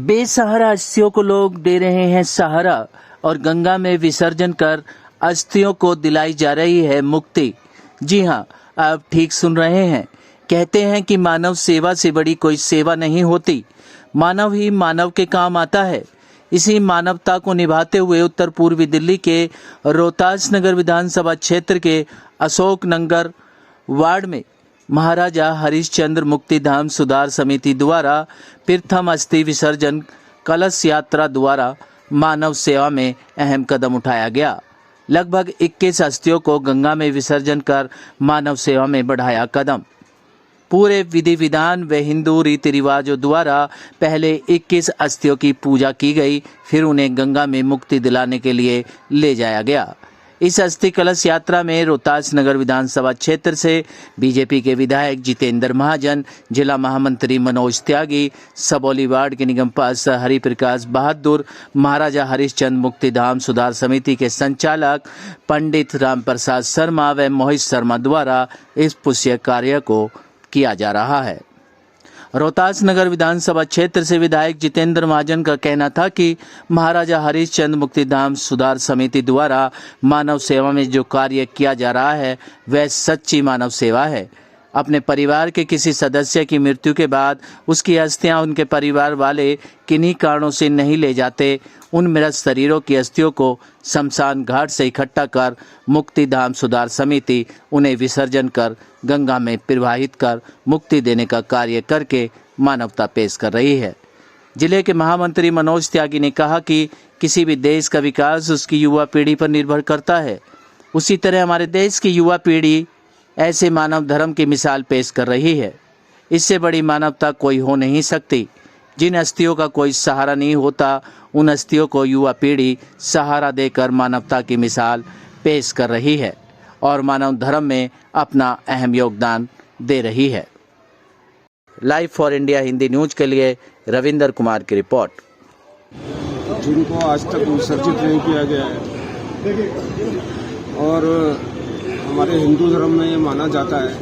बेसहारा अस्थियों को लोग दे रहे हैं सहारा और गंगा में विसर्जन कर अस्थियों को दिलाई जा रही है मुक्ति। जी हाँ, आप ठीक सुन रहे हैं। कहते हैं कि मानव सेवा से बड़ी कोई सेवा नहीं होती। मानव ही मानव के काम आता है। इसी मानवता को निभाते हुए उत्तर पूर्वी दिल्ली के रोहतास नगर विधानसभा क्षेत्र के अशोक नगर वार्ड में महाराजा हरिश्चंद्र मुक्तिधाम सुधार समिति द्वारा प्रथम अस्थि विसर्जन कलश यात्रा द्वारा मानव सेवा में अहम कदम उठाया गया। लगभग 21 अस्थियों को गंगा में विसर्जन कर मानव सेवा में बढ़ाया कदम। पूरे विधि विधान व हिंदू रीति रिवाजों द्वारा पहले 21 अस्थियों की पूजा की गई, फिर उन्हें गंगा में मुक्ति दिलाने के लिए ले जाया गया। इस अस्थि कलश यात्रा में रोहतास नगर विधानसभा क्षेत्र से बीजेपी के विधायक जितेंद्र महाजन, जिला महामंत्री मनोज त्यागी, सबौली वार्ड के निगम पास हरिप्रकाश बहादुर, महाराजा हरिश्चंद्र मुक्तिधाम सुधार समिति के संचालक पंडित रामप्रसाद शर्मा व मोहित शर्मा द्वारा इस पुण्य कार्य को किया जा रहा है। रोहतास नगर विधानसभा क्षेत्र से विधायक जितेंद्र महाजन का कहना था कि महाराजा हरिश्चंद्र मुक्तिधाम सुधार समिति द्वारा मानव सेवा में जो कार्य किया जा रहा है वह सच्ची मानव सेवा है। अपने परिवार के किसी सदस्य की मृत्यु के बाद उसकी अस्थियां उनके परिवार वाले किन्हीं कारणों से नहीं ले जाते। उन मृत शरीरों की अस्थियों को शमशान घाट से इकट्ठा कर मुक्तिधाम सुधार समिति उन्हें विसर्जन कर गंगा में प्रवाहित कर मुक्ति देने का कार्य करके मानवता पेश कर रही है। जिले के महामंत्री मनोज त्यागी ने कहा कि किसी भी देश का विकास उसकी युवा पीढ़ी पर निर्भर करता है। उसी तरह हमारे देश की युवा पीढ़ी ऐसे मानव धर्म की मिसाल पेश कर रही है। इससे बड़ी मानवता कोई हो नहीं सकती। जिन अस्थियों का कोई सहारा नहीं होता, उन अस्थियों को युवा पीढ़ी सहारा देकर मानवता की मिसाल पेश कर रही है और मानव धर्म में अपना अहम योगदान दे रही है। Live for India Hindi news के लिए रविंदर कुमार की रिपोर्ट। जिनको आज तक विसर्जित नहीं किया गया है और हमारे हिंदू धर्म में ये माना जाता है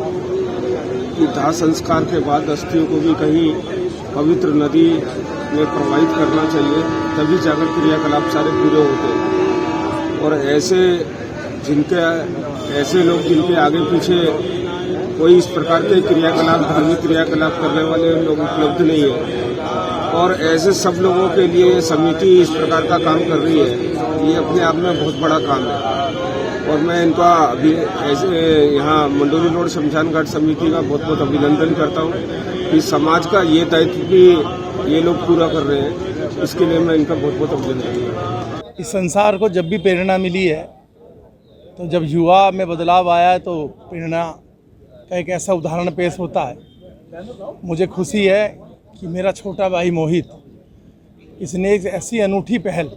कि दाह संस्कार के बाद अस्थियों को भी कहीं पवित्र नदी में प्रवाहित करना चाहिए, तभी जाकर क्रियाकलाप सारे पूरे होते हैं। और ऐसे लोग जिनके आगे पीछे कोई इस प्रकार के क्रियाकलाप, धार्मिक क्रियाकलाप करने वाले लोग उपलब्ध नहीं है और ऐसे सब लोगों के लिए समिति इस प्रकार का काम कर रही है, ये अपने आप में बहुत बड़ा काम है। और मैं इनका अभी ऐसे यहाँ मंडोली रोड शमशान घाट समिति का बहुत बहुत अभिनंदन करता हूँ कि समाज का ये दायित्व भी ये लोग पूरा कर रहे हैं। इसके लिए मैं इनका बहुत बहुत अभिनंदन करता हूँ। इस संसार को जब भी प्रेरणा मिली है, तो जब युवा में बदलाव आया है तो प्रेरणा का एक ऐसा उदाहरण पेश होता है। मुझे खुशी है कि मेरा छोटा भाई मोहित, इसने एक ऐसी अनूठी पहल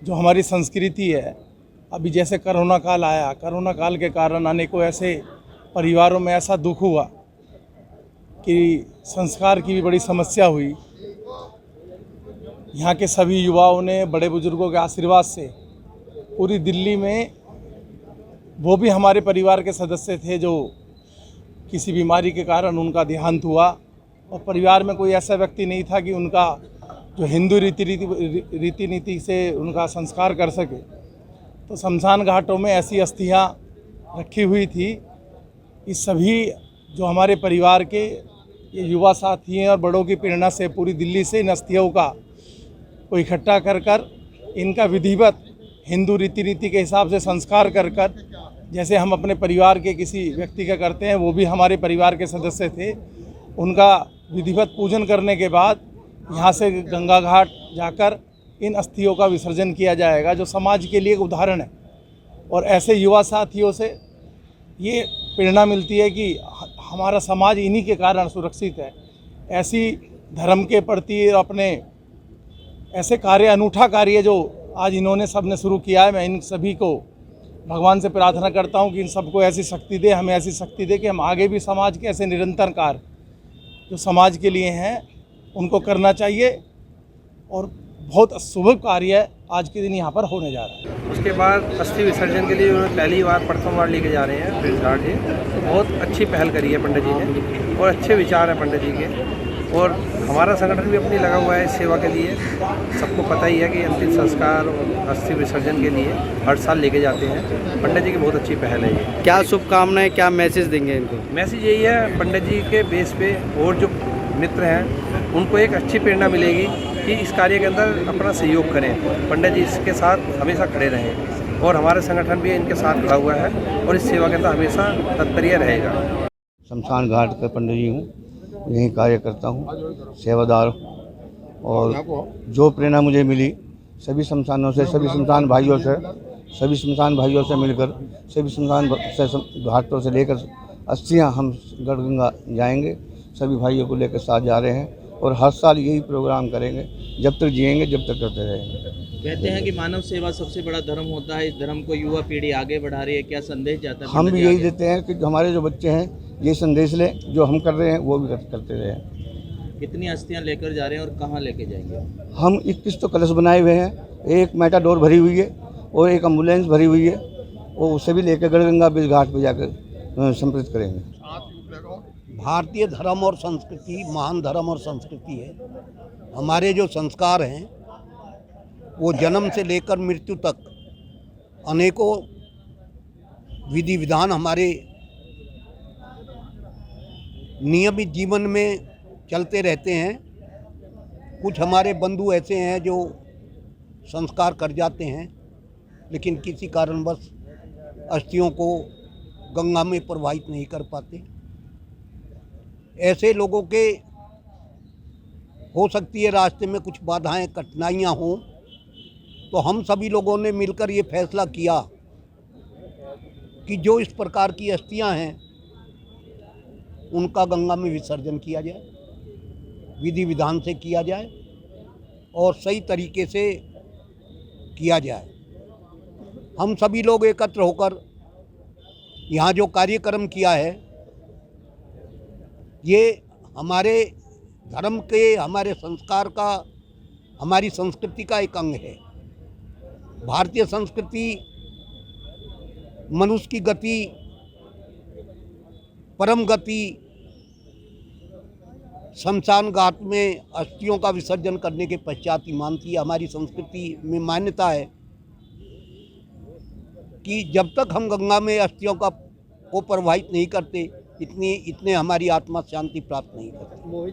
जो हमारी संस्कृति है, अभी जैसे कोरोना काल आया, कोरोना काल के कारण अनेकों ऐसे परिवारों में ऐसा दुख हुआ कि संस्कार की भी बड़ी समस्या हुई। यहाँ के सभी युवाओं ने बड़े बुजुर्गों के आशीर्वाद से पूरी दिल्ली में, वो भी हमारे परिवार के सदस्य थे जो किसी बीमारी के कारण उनका देहांत हुआ और परिवार में कोई ऐसा व्यक्ति नहीं था कि उनका जो हिंदू रीति नीति से उनका संस्कार कर सके। तो शमशान घाटों में ऐसी अस्थियां रखी हुई थी। इस सभी जो हमारे परिवार के ये युवा साथी हैं और बड़ों की प्रेरणा से पूरी दिल्ली से इन अस्थियों का को इकट्ठा कर इनका विधिवत हिंदू रीति नीति के हिसाब से संस्कार कर जैसे हम अपने परिवार के किसी व्यक्ति का करते हैं, वो भी हमारे परिवार के सदस्य थे। उनका विधिवत पूजन करने के बाद यहाँ से गंगा घाट जाकर इन अस्थियों का विसर्जन किया जाएगा, जो समाज के लिए एक उदाहरण है। और ऐसे युवा साथियों से ये प्रेरणा मिलती है कि हमारा समाज इन्हीं के कारण सुरक्षित है। ऐसी धर्म के प्रति अपने ऐसे कार्य, अनूठा कार्य जो आज इन्होंने सबने शुरू किया है, मैं इन सभी को भगवान से प्रार्थना करता हूँ कि इन सबको ऐसी शक्ति दे, हमें ऐसी शक्ति दे कि हम आगे भी समाज के ऐसे निरंतर कार्य जो समाज के लिए हैं उनको करना चाहिए। और बहुत शुभ कार्य आज के दिन यहाँ पर होने जा रहा है। उसके बाद अस्थि विसर्जन के लिए उन्होंने पहली बार प्रथम बार लेके जा रहे हैं प्रिंस घाट जी। बहुत अच्छी पहल करी है पंडित जी ने और अच्छे विचार हैं पंडित जी के। और हमारा संगठन भी अपनी लगा हुआ है इस सेवा के लिए। सबको पता ही है कि अंतिम संस्कार और अस्थि विसर्जन के लिए हर साल लेके जाते हैं। पंडित जी की बहुत अच्छी पहल है ये। क्या शुभकामनाएं, क्या मैसेज देंगे इनको? मैसेज यही है, पंडित जी के बेस पे और जो मित्र हैं उनको एक अच्छी प्रेरणा मिलेगी कि इस कार्य के अंदर अपना सहयोग करें, पंडित जी इसके साथ हमेशा खड़े रहें और हमारा संगठन भी इनके साथ खड़ा हुआ है और इस सेवा के अंदर हमेशा तत्परिय रहेगा। शमशान घाट का पंडित जी हूँ, यहीं कार्य करता हूँ, सेवादार। और जो प्रेरणा मुझे मिली सभी शमशानों से, सभी शमशान भाइयों से मिलकर, सभी शमशान घाटों से लेकर अस्थियाँ हम गढ़गंगा जाएंगे, सभी भाइयों को लेकर साथ जा रहे हैं और हर साल यही प्रोग्राम करेंगे, जब तक जिएंगे जब तक करते रहेंगे। कहते हैं कि मानव सेवा सबसे बड़ा धर्म होता है, इस धर्म को युवा पीढ़ी आगे बढ़ा रही है, क्या संदेश जाता है? हम भी यही देते हैं कि हमारे जो बच्चे हैं ये संदेश लें, जो हम कर रहे हैं वो भी करते रहें। कितनी अस्थियां लेकर जा रहे हैं और कहाँ लेके जाएंगे? हम 21 तो कलश बनाए हुए हैं, एक मेटाडोर भरी हुई है और एक एम्बुलेंस भरी हुई है, और उसे भी लेकर गढ़गंगा ब्रिज घाट पर जाकर संप्रेषित करेंगे। भारतीय धर्म और संस्कृति महान धर्म और संस्कृति है। हमारे जो संस्कार हैं वो जन्म से लेकर मृत्यु तक अनेकों विधि विधान हमारे नियमित जीवन में चलते रहते हैं। कुछ हमारे बंधु ऐसे हैं जो संस्कार कर जाते हैं लेकिन किसी कारणवश अस्थियों को गंगा में प्रवाहित नहीं कर पाते। ऐसे लोगों के हो सकती है रास्ते में कुछ बाधाएं कठिनाइयां हों, तो हम सभी लोगों ने मिलकर ये फैसला किया कि जो इस प्रकार की अस्थियां हैं उनका गंगा में विसर्जन किया जाए, विधि विधान से किया जाए और सही तरीके से किया जाए। हम सभी लोग एकत्र होकर यहाँ जो कार्यक्रम किया है ये हमारे धर्म के, हमारे संस्कार का, हमारी संस्कृति का एक अंग है। भारतीय संस्कृति मनुष्य की गति, परम गति शमशान घाट में अस्थियों का विसर्जन करने के पश्चात ही मानती है। हमारी संस्कृति में मान्यता है कि जब तक हम गंगा में अस्थियों को प्रवाहित नहीं करते इतने हमारी आत्मा शांति प्राप्त नहीं करती।